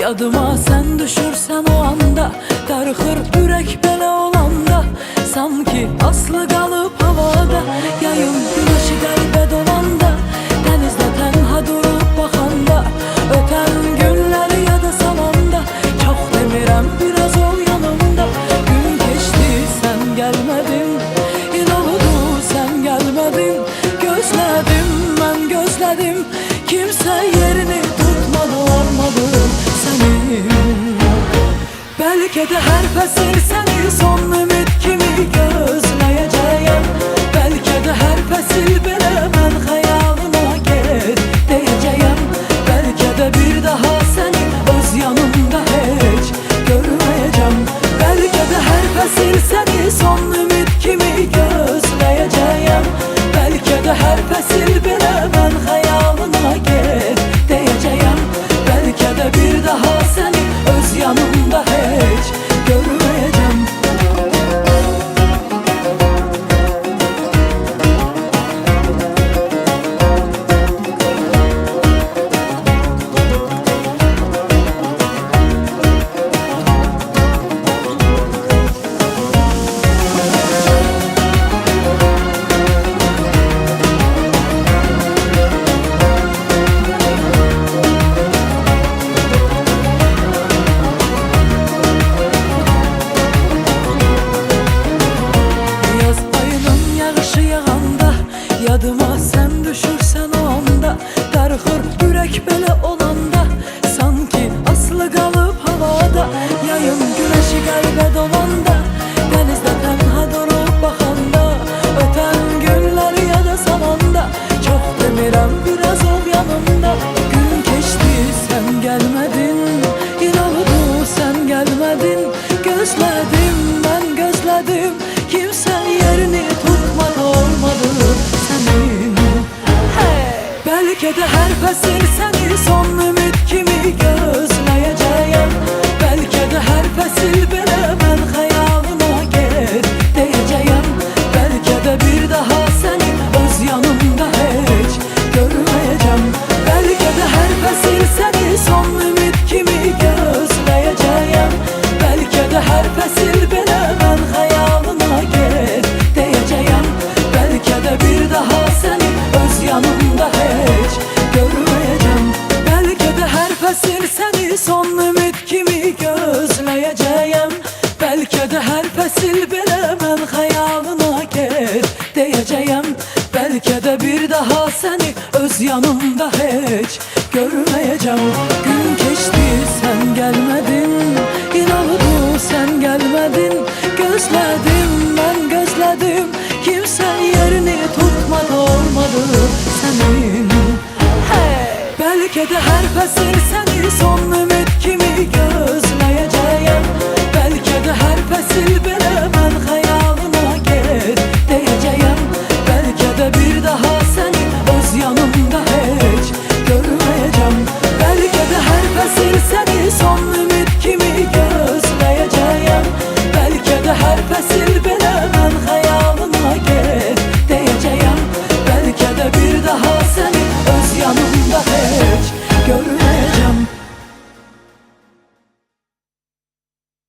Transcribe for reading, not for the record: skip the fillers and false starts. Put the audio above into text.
Yadıma sen düşürsen o anda, darıxır ürək belə olanda, sanki aslı qalıb havada. Yayın güneşi qəlbə dolanda, dənizdə tənha durub baxanda, ötən günləri yada salanda, çox demirəm biraz ol yanımda. Gün keçdi sen gəlmədin, il oldu sen gəlmədin. Gözlədim mən gözlədim, kimsə yerini tutmadı, olmadı senin. Belki de her fəsil səni son ümid kimi gözləyəcəyəm. Belki de her fəsil belə mən xəyalına get deyəcəyəm. Belki de bir daha səni öz yanımda heç görməyəcəm. Belki de her fəsil səni son ümid kimi gözləyəcəyəm. Belki de her fəsil belə mən xəyalına get deyəcəyəm. Belki de bir daha səni öz yanımda heç görməyəcəm. Yadıma sen düşürsen o anda, darıxır ürək belə olanda, sanki aslı qalıb havada. Yayın güneşi qəlbə dolanda, dənizdə tənha durub baxanda, ötən günləri yada salanda, çox demirəm biraz ol yanımda. Gün keçdi sen gəlmədin, il oldu sen gəlmədin. Gözlədim mən gözlədim, kimsə yerini tutmadı, olmadı senin. Belki de her fəsil səni son ümid kimi gözləyəcəyəm. Belki de her fəsil belə mən xəyalına get deyəcəyəm. Belki de bir daha səni öz yanımda heç görməyəcəm. Belki de her fəsil səni son ümid kimi gözləyəcəyəm. Belki de her fəsil belə mən xəyalına get deyəcəyəm. Belki de bir daha səni öz yanımda heç görməyəcəm. Belki de her fəsil səni son ümid kimi gözləyəcəyəm. Belki de her fəsil belə mən xəyalına get deyəcəyəm. Belki de bir daha səni öz yanımda heç görməyəcəm. Gün keçdi sen gəlmədin, il oldu sen gəlmədin. Gözlədim mən gözlədim, kimsə yerini tutmadı, olmadı senin. Belki de her fəsil səni son ümid